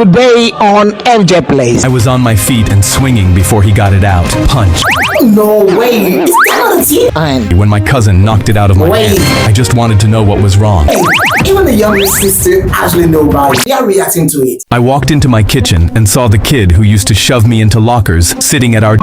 Today on FJPlayz. I was on my feet and swinging before he got it out. Punch. No way. Is that on When my cousin knocked it out of my hand, I just wanted to know what was wrong. Hey, even the youngest sister actually know about it. They are reacting to it. I walked into my kitchen and saw the kid who used to shove me into lockers sitting at our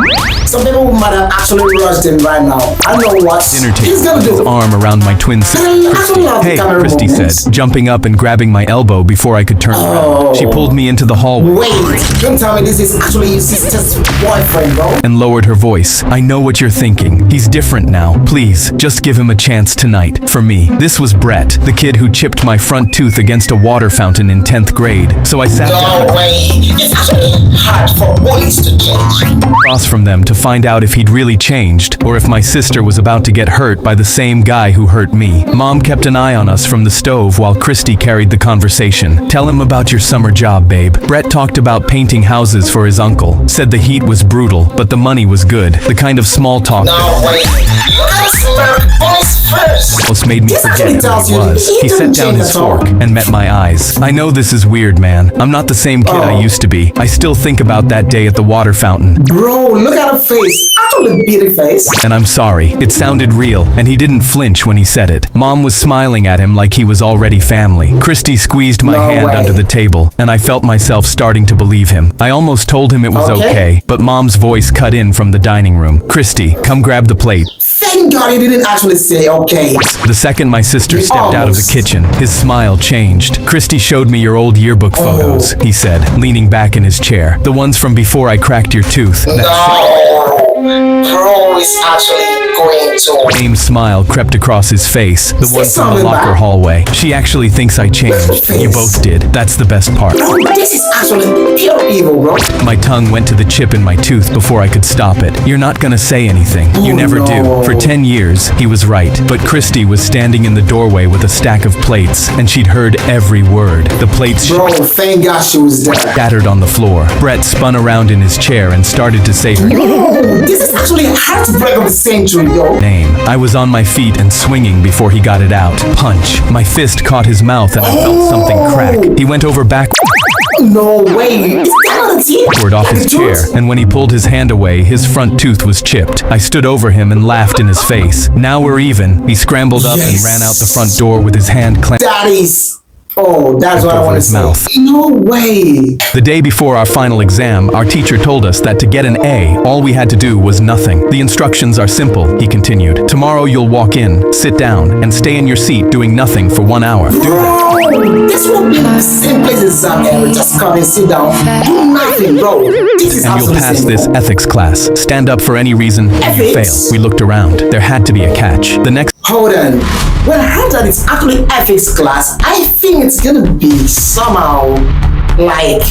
Some people might have actually rushed him right now. I know what dinner he's table gonna with his do. arm around my twin sister, Christy. Hey, Christy said, jumping up and grabbing my elbow before I could turn around. She pulled me into the hallway. Wait, don't tell me this is actually your sister's boyfriend, bro. And lowered her voice. I know what you're thinking. He's different now. Please, just give him a chance tonight. For me, this was Brett, the kid who chipped my front tooth against a water fountain in 10th grade. So I sat down It's actually hard for police to change. across from them to find out if he'd really changed or if my sister was about to get hurt by the same guy who hurt me. Mom kept an eye on us from the stove while Christy carried the conversation. Tell him about your summer job, babe. Brett talked about painting houses for his uncle. Said the heat was brutal, but the money was good. The kind of small talk almost made me forget who he was. He set down his fork and met my eyes. I know this is weird, man. I'm not the same kid I used to be. I still think about that day at the water fountain. Bro, look at her face. Actually, beauty face. And I'm sorry. It sounded real, and he didn't flinch when he said it. Mom was smiling at him like he was already family. Christy squeezed my hand under the table, and I felt myself starting to believe him. I almost told him it was okay, but Mom's voice cut in from the dining room. Christy, come grab the plate. Thank God he didn't actually say okay. The second my sister stepped out of the kitchen, his smile changed. Christy showed me your old yearbook photos, he said, leaning back in his chair. The ones from before I cracked your tooth. Bro is actually going to. Same smile crept across his face, the one from the locker hallway. She actually thinks I changed. You both did. That's the best part. Bro, this is actually pure evil, bro. My tongue went to the chip in my tooth before I could stop it. You're not gonna say anything. You never do. For 10 years, he was right. But Christy was standing in the doorway with a stack of plates, and she'd heard every word. The plates Bro, thank God she was there. shattered on the floor. Brett spun around in his chair and started to say her This is actually a heartbreak of the century, yo. name. I was on my feet and swinging before he got it out. Punch. My fist caught his mouth and I felt something crack. He went over No way. Is that on a team? backward off his chair, and when he pulled his hand away, his front tooth was chipped. I stood over him and laughed in his face. Now we're even. He scrambled up and ran out the front door with his hand clenched. That is... Oh, that's what I want to say. Mouth. No way. The day before our final exam, our teacher told us that to get an A, all we had to do was nothing. The instructions are simple, he continued. Tomorrow you'll walk in, sit down, and stay in your seat doing nothing for 1 hour. Do that. Bro, this will be the same place exam ever. Just come and sit down. Do nothing, bro. This is And you'll pass this ethics class. Stand up for any reason, and you fail. We looked around. There had to be a catch. The next... Hold on. When I heard that it's actually ethics class, I think it's gonna be somehow like...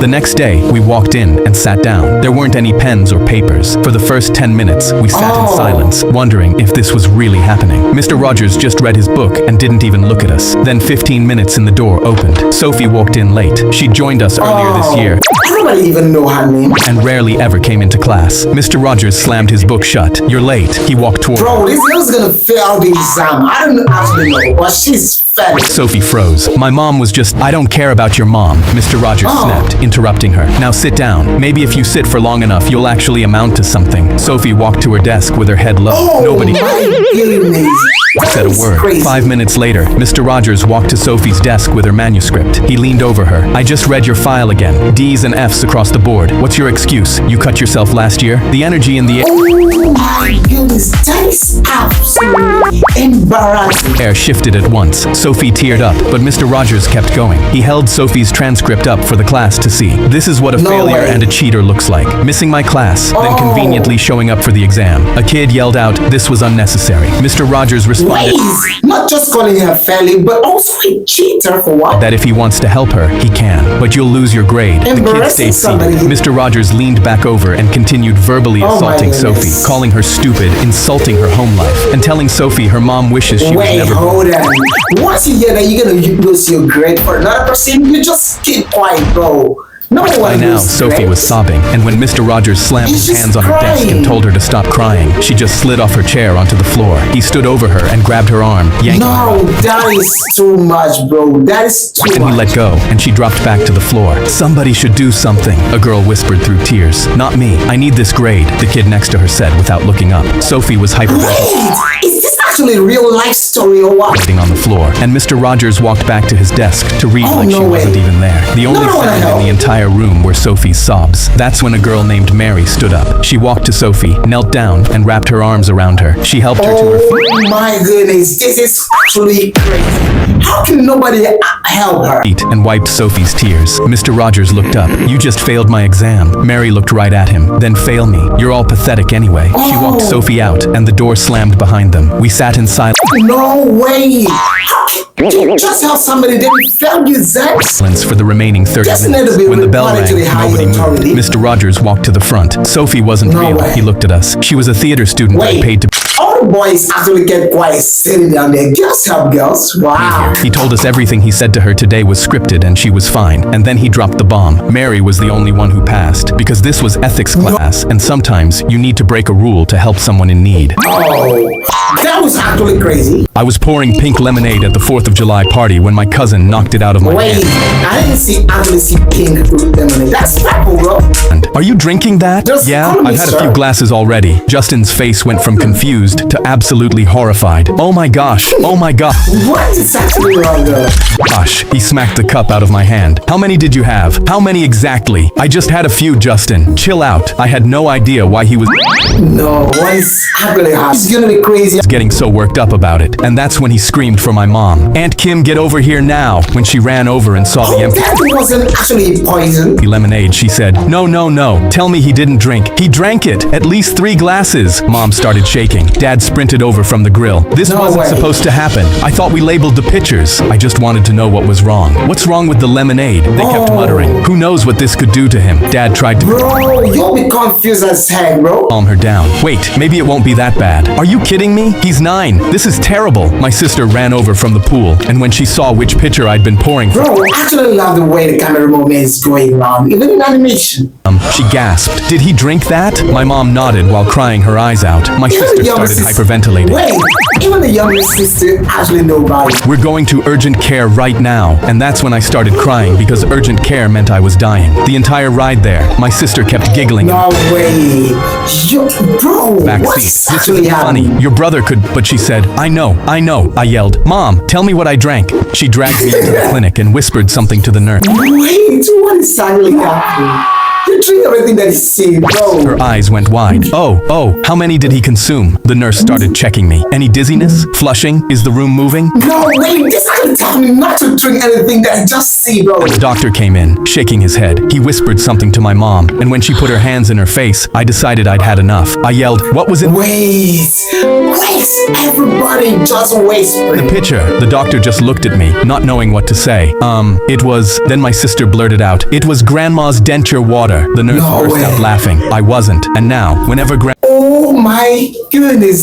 The next day, we walked in and sat down. There weren't any pens or papers. For the first 10 minutes, we sat in silence, wondering if this was really happening. Mr. Rogers just read his book and didn't even look at us. Then 15 minutes and the door opened. Sophie walked in late. She joined us earlier this year. I don't even know her name. And rarely ever came into class. Mr. Rogers slammed his book shut. You're late. He walked toward Bro, this girl's gonna fail the exam. I don't actually know, but she's fat. Sophie froze. My mom was just, I don't care about your mom, Mr. Rogers snapped, interrupting her. Now sit down. Maybe if you sit for long enough, you'll actually amount to something. Sophie walked to her desk with her head low. Nobody said a word. 5 minutes later, Mr. Rogers walked to Sophie's desk with her manuscript. He leaned over her. I just read your file again. D's and F's across the board. What's your excuse? You cut yourself last year? The energy in the Oh my goodness, that is absolutely embarrassing. air shifted at once. Sophie teared up, but Mr. Rogers kept going. He held Sophie's transcript up for the class to see. This is what a failure and a cheater looks like. Missing my class, then conveniently showing up for the exam. A kid yelled out, this was unnecessary. Mr. Rogers responded Not just calling her fairly, but also a cheater for what? that if he wants to help her, he can. But you'll lose your grade. The kid stayed seated. Mr. Rogers leaned back over and continued verbally assaulting Sophie, calling her stupid, insulting her home life, and telling Sophie her mom wishes she was never born. Hold on. Once you hear that you're gonna lose your grade for another person, you just keep quiet, bro. No By one now, is Sophie great. was sobbing, and when Mr. Rogers slammed He's his just hands on her desk and crying. told her to stop crying, she just slid off her chair onto the floor. He stood over her and grabbed her arm, yanking her No, up. that is too much, bro. That is too Then he much. let go, and she dropped back to the floor. Somebody should do something, a girl whispered through tears. Not me. I need this grade, the kid next to her said without looking up. Sophie was hyperventilating Wait, is this actually a real life story or what? on the floor, and Mr. Rogers walked back to his desk to read Oh, like no she way. wasn't even there. The only No, sound no. in the entire room were Sophie's sobs. That's when a girl named Mary stood up. She walked to Sophie, knelt down, and wrapped her arms around her. She helped her to her feet. Oh my goodness, this is actually crazy. How can nobody help her? And wiped Sophie's tears. Mr. Rogers looked up. You just failed my exam. Mary looked right at him. Then fail me. You're all pathetic anyway. She walked Sophie out, and the door slammed behind them. We sat in silence No way. How can you just help somebody that failed your exams? for the remaining 30 Just need minutes. to be When the bell reported to the rang, higher nobody moved. authority. Mr. Rogers walked to the front. Sophie wasn't No real. way. He looked at us. She was a theater student I Wait. paid to All the boys actually get quiet sitting down there. Girls help girls. Wow. He told us everything he said to her today was scripted and she was fine. And then he dropped the bomb. Mary was the only one who passed because this was ethics class and sometimes you need to break a rule to help someone in need. Oh, that was actually crazy. I was pouring pink lemonade at the 4th of July party when my cousin knocked it out of my Wait, hand. I didn't actually see pink lemonade. That's purple, bro. Are you drinking that? Just Yeah, follow me, I've had a sir. few glasses already. Justin's face went from confused to absolutely horrified. Oh my gosh, oh my gosh. What is actually wrong, girl? Gosh, he smacked the cup out of my hand. How many did you have? How many exactly? I just had a few, Justin. Chill out. I had no idea why he was No, what is happening? He's gonna be crazy. getting so worked up about it. And that's when he screamed for my mom. Aunt Kim, get over here now. When she ran over and saw the Oh, empty that wasn't actually poison. lemonade, she said, no, no, no. Tell me he didn't drink. He drank it. At least 3 glasses. Mom started shaking. Dad sprinted over from the grill. This No wasn't way. supposed to happen. I thought we labeled the pitchers. I just wanted to know what was wrong. What's wrong with the lemonade? They kept Oh. muttering. Who knows what this could do to him? Dad tried to Bro, you'll be confused as heck, bro. calm her down. Wait, maybe it won't be that bad. Are you kidding me? He's 9. This is terrible. My sister ran over from the pool, and when she saw which pitcher I'd been pouring from, Bro, I actually love the way the camera movement is going around, even in animation. she gasped. Did he drink that? My mom nodded while crying her eyes out. My Even sister the younger started sister. hyperventilating. Wait, even the younger sister actually know about it. We're going to urgent care right now. And that's when I started crying because urgent care meant I was dying. The entire ride there, my sister kept giggling. No way. Yo, bro, Back what's seat. This actually isn't funny. happening? Your brother could, but she said, I know. I yelled, Mom, tell me what I drank. She dragged me into the clinic and whispered something to the nurse. Wait, what is actually happening? You drink everything that is seen, bro. Her eyes went wide. Oh, how many did he consume? The nurse started checking me. Any dizziness? Flushing? Is the room moving? No, wait, this actually telling me not to drink anything that I just see, bro. The doctor came in, shaking his head. He whispered something to my mom, and when she put her hands in her face, I decided I'd had enough. I yelled, what was it? Wait, everybody just whispering. The pitcher. The doctor just looked at me, not knowing what to say. It was... Then my sister blurted out, it was Grandma's denture water. The nurse No burst way. out laughing. I wasn't. And now, whenever Oh my goodness.